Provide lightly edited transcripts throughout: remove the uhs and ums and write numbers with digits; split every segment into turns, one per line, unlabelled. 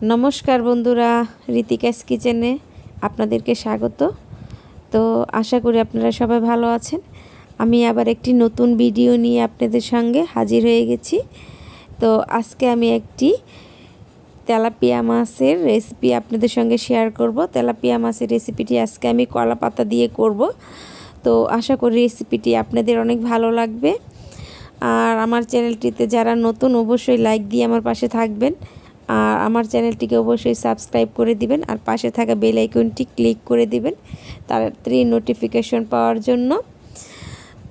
নমস্কার বন্ধুরা, ঋতিকাস কিচেনে আপনাদেরকে স্বাগত। তো আশা করি আপনারা সবাই ভালো আছেন। আমি আবার একটি নতুন ভিডিও নিয়ে আপনাদের সঙ্গে হাজির হয়ে গেছি। তো আজকে আমি একটি তেলাপিয়া মাছের রেসিপি আপনাদের সঙ্গে শেয়ার করব। তেলাপিয়া মাছের রেসিপিটি আজকে আমি কলা পাতা দিয়ে করব। তো আশা করি রেসিপিটি আপনাদের অনেক ভালো লাগবে। আর আমার চ্যানেলটিতে যারা নতুন অবশ্যই লাইক দিয়ে আমার পাশে থাকবেন, আর আমার চ্যানেলটিকে অবশ্যই সাবস্ক্রাইব করে দিবেন, আর পাশে থাকা বেল আইকনটি ক্লিক করে দিবেন তাড়াতাড়ি নোটিফিকেশন পাওয়ার জন্য।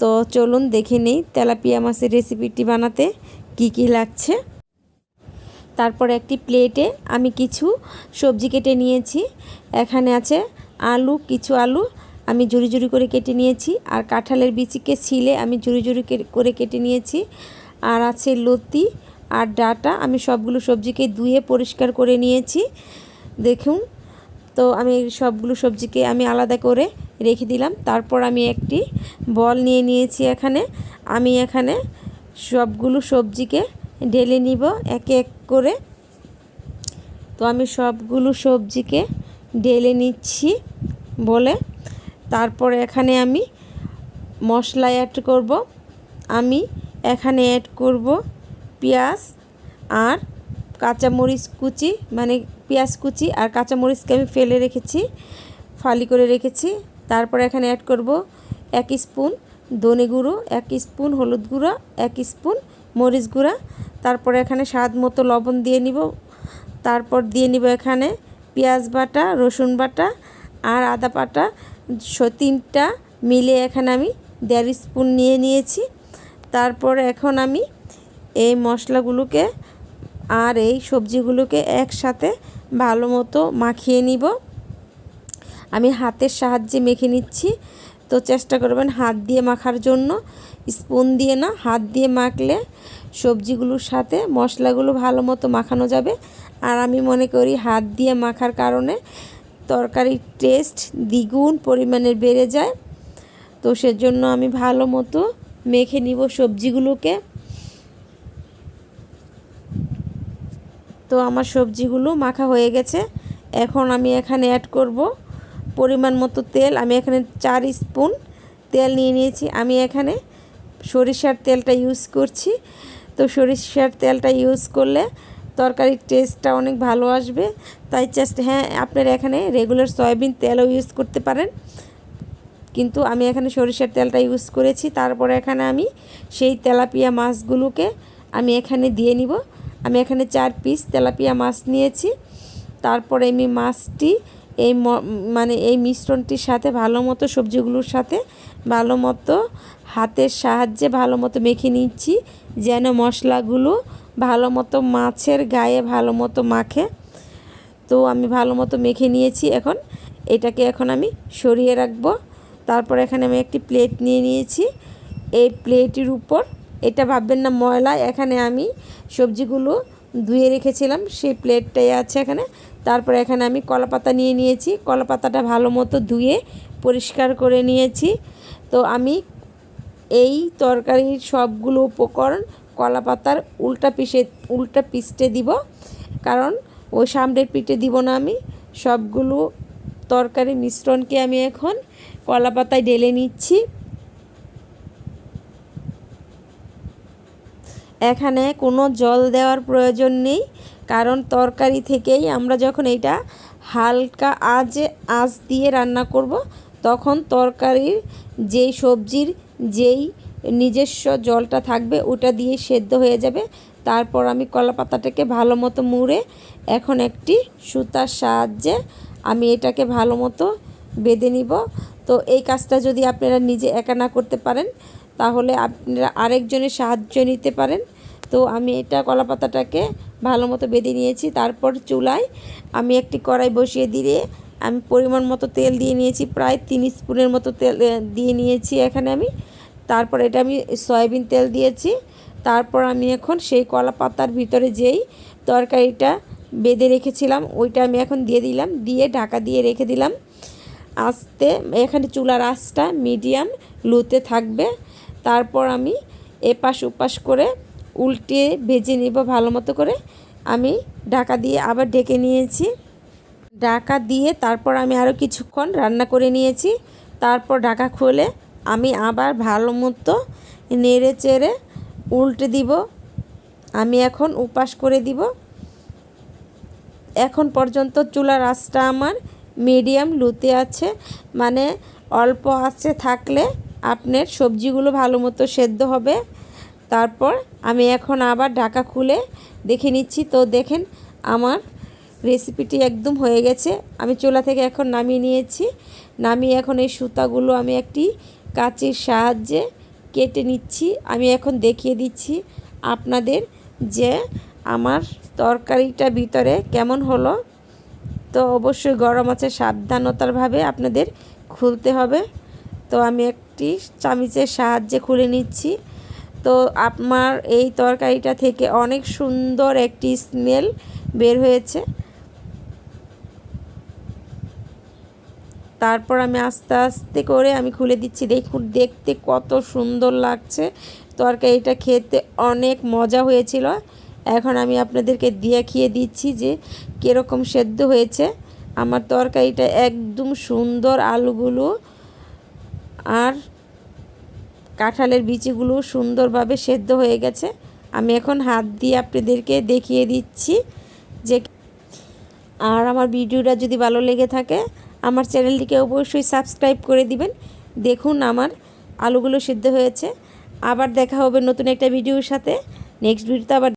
তো চলুন দেখে নিই তেলাপিয়া মাছের রেসিপিটি বানাতে কি কি লাগছে। তারপর একটি প্লেটে আমি কিছু সবজি কেটে নিয়েছি। এখানে আছে কিছু আলু আমি ঝুরি ঝুরি করে কেটে নিয়েছি, আর কাঁঠালের বিচিকে ছিলে আমি ঝুরি ঝুরি করে কেটে নিয়েছি। আর আছে লতি আর ডাঁটা, আমি সবগুলো সবজিকে ধুয়ে পরিষ্কার করে নিয়েছি। দেখুন, তো আমি সবগুলো সবজিকে আমি আলাদা করে রেখে দিলাম। তারপর আমি একটি বল নিয়ে নিয়েছি। আমি এখানে সবগুলো সবজিকে ঢেলে নিব এক এক করে। তো আমি সবগুলো সবজিকে ঢেলে নিচ্ছি বলে। তারপর এখানে আমি মশলা অ্যাড করব। আমি এখানে অ্যাড করব পেঁয়াজ আর কাঁচামরিচ কুচি, মানে পেঁয়াজ কুচি আর কাঁচামরিচকে আমি ফেলে রেখেছি, ফালি করে রেখেছি। তারপর এখানে অ্যাড করব 1 স্পুন ধনে গুঁড়ো, 1 স্পুন হলুদ গুঁড়ো, 1 স্পুন মরিচ গুঁড়া। তারপর এখানে স্বাদ মতো লবণ দিয়ে নিব। তারপর দিয়ে নিব এখানে পেঁয়াজ বাটা, রসুন বাটা আর আদা বাটা 3টা মিলে এখানে আমি 1.5 স্পুন নিয়ে নিয়েছি। তারপর এখন আমি এই মশলাগুলোকে আর এই সবজিগুলোকে একসাথে ভালো মতো মাখিয়ে নিব। আমি হাতের সাহায্যে মেখে নিচ্ছি। তো চেষ্টা করবেন হাত দিয়ে মাখার জন্য, স্পুন দিয়ে না, হাত দিয়ে মাখলে সবজিগুলোর সাথে মশলাগুলো ভালো মতো মাখানো যাবে। আর আমি মনে করি হাত দিয়ে মাখার কারণে তরকারির টেস্ট দ্বিগুণ পরিমাণে বেড়ে যায়। তো সেজন্য আমি ভালো মতো মেখে নিব সবজিগুলোকে। তো আমার সবজিগুলো মাখা হয়ে গেছে। এখন আমি এখানে অ্যাড করব পরিমাণ মতো তেল। আমি এখানে 4 স্পুন তেল নিয়ে নিয়েছি। আমি এখানে সরিষার তেলটা ইউজ করছি। তো সরিষার তেলটা ইউজ করলে তরকারির টেস্টটা অনেক ভালো আসবে। তাই আপনারা এখানে রেগুলার সয়াবিন তেলও ইউজ করতে পারেন, কিন্তু আমি এখানে সরিষার তেলটা ইউজ করেছি। তারপরে এখানে আমি সেই তেলাপিয়া মাছগুলোকে আমি এখানে দিয়ে নিব। আমি এখানে 4 পিস তেলাপিয়া মাছ নিয়েছি। তারপরে আমি মাছটি এই মিশ্রণটির সাথে ভালো মতো সবজিগুলোর সাথে ভালো মতো হাতের সাহায্যে ভালো মতো মেখে নিচ্ছি, যেন মশলাগুলো ভালো মতো মাছের গায়ে ভালো মতো মাখে। তো আমি ভালো মতো মেখে নিয়েছি। এখন আমি সরিয়ে রাখবো। তারপর এখানে আমি একটি প্লেট নিয়ে নিয়েছি। এই প্লেটের উপর, এটা ভাববেন না ময়লা, এখানে আমি সবজিগুলো ধুয়ে রেখেছিলাম, সেই প্লেটটাই আছে এখানে। তারপর এখানে আমি কলা পাতা নিয়ে নিয়েছি। কলা পাতাটা ভালো মতো ধুয়ে পরিষ্কার করে নিয়েছি। তো আমি এই তরকারির সবগুলো উপকরণ কলা পাতার উল্টা পিষ্টে দিব, কারণ ওই সামনের পিঠে দিব না। আমি সবগুলো তরকারি মিশ্রণকে আমি এখন কলা পাতায় ঢেলে নিচ্ছি। এখানে কোনো জল দেওয়ার প্রয়োজন নেই, কারণ তরকারি থেকেই আমরা যখন এটা হালকা আঁচ দিয়ে রান্না করব, তখন তরকারির যেই সবজির যেই নিজস্ব জলটা থাকবে ওটা দিয়ে সেদ্ধ হয়ে যাবে। তারপর আমি কলা পাতাটাকে ভালো মতো মুড়ে এখন একটি সুতার সাহায্যে আমি এটাকে ভালো মতো বেঁধে নিব। তো এই কাজটা যদি আপনারা নিজে একা না করতে পারেন, তাহলে আপনারা আরেকজনের সাহায্য নিতে পারেন। তো আমি এটা কলা পাতাটাকে ভালো মতো বেঁধে নিয়েছি। তারপর চুলায় আমি একটি কড়াই বসিয়ে দিয়ে আমি পরিমাণ মতো তেল দিয়ে নিয়েছি, প্রায় 3 স্পুনের মতো তেল দিয়ে নিয়েছি এখানে আমি। তারপর এটা আমি সয়াবিন তেল দিয়েছি। তারপর আমি এখন সেই কলা পাতার ভিতরে যেই তরকারিটা বেঁধে রেখেছিলাম ওইটা আমি এখন দিয়ে দিলাম, দিয়ে ঢাকা দিয়ে রেখে দিলাম। এখানে চুলার আঁচটা মিডিয়াম লোতে থাকবে। তারপর আমি এপাশ ওপাশ করে উল্টে ভেজে নিব ভালো মতো করে। আমি ঢাকা দিয়ে আবার ঢেকে নিয়েছি। ঢাকা দিয়ে তারপর আমি আরও কিছুক্ষণ রান্না করে নিয়েছি। তারপর ঢাকা খুলে আমি আবার ভালো মতো নেড়ে চেড়ে উল্টে দিব। আমি এখন উপাস করে দিব। এখন পর্যন্ত চুলার আঁচটা আমার মিডিয়াম লোতে আছে, মানে অল্প আঁচে থাকলে আপনার সবজিগুলো ভালো মতো সেদ্ধ হবে। তারপর আমি এখন আবার ঢাকা খুলে দেখে নিচ্ছি। তো দেখেন আমার রেসিপিটি একদম হয়ে গেছে। আমি চুলা থেকে এখন নামিয়ে নিয়েছি। নামিয়ে এখন এই সুতাগুলো আমি একটি কাঁচির সাহায্যে কেটে নিচ্ছি। আমি এখন দেখিয়ে দিচ্ছি আপনাদের যে আমার তরকারিটা ভিতরে কেমন হলো। তো অবশ্যই গরম আছে, সাবধানতারভাবে আপনাদের খুলতে হবে। তো আমি একটি চামচের সাহায্যে খুলে নিচ্ছি। তো আমার এই তরকারিটা থেকে অনেক সুন্দর একটি স্মেল বের হয়েছে। তারপর আমি আস্তে আস্তে করে আমি খুলে দিচ্ছি। দেখুন দেখতে কত সুন্দর লাগছে। তরকারিটা খেতে অনেক মজা হয়েছিল। এখন আমি আপনাদেরকে দেখিয়ে দিচ্ছি যে কীরকম সেদ্ধ হয়েছে। আমার তরকারিটা একদম সুন্দর, আলুগুলো আর কাঁঠালের বিচিগুলো সুন্দরভাবে সেদ্ধ হয়ে গেছে। আমি এখন হাত দিয়ে আপনাদেরকে দেখিয়ে দিচ্ছি যে। আর আমার ভিডিওটা যদি ভালো লেগে থাকে আমার চ্যানেলটিকে অবশ্যই সাবস্ক্রাইব করে দিবেন। দেখুন আমার আলুগুলো সিদ্ধ হয়েছে। আবার দেখা হবে নতুন একটা ভিডিওর সাথে। নেক্সট ভিডিওতে আবার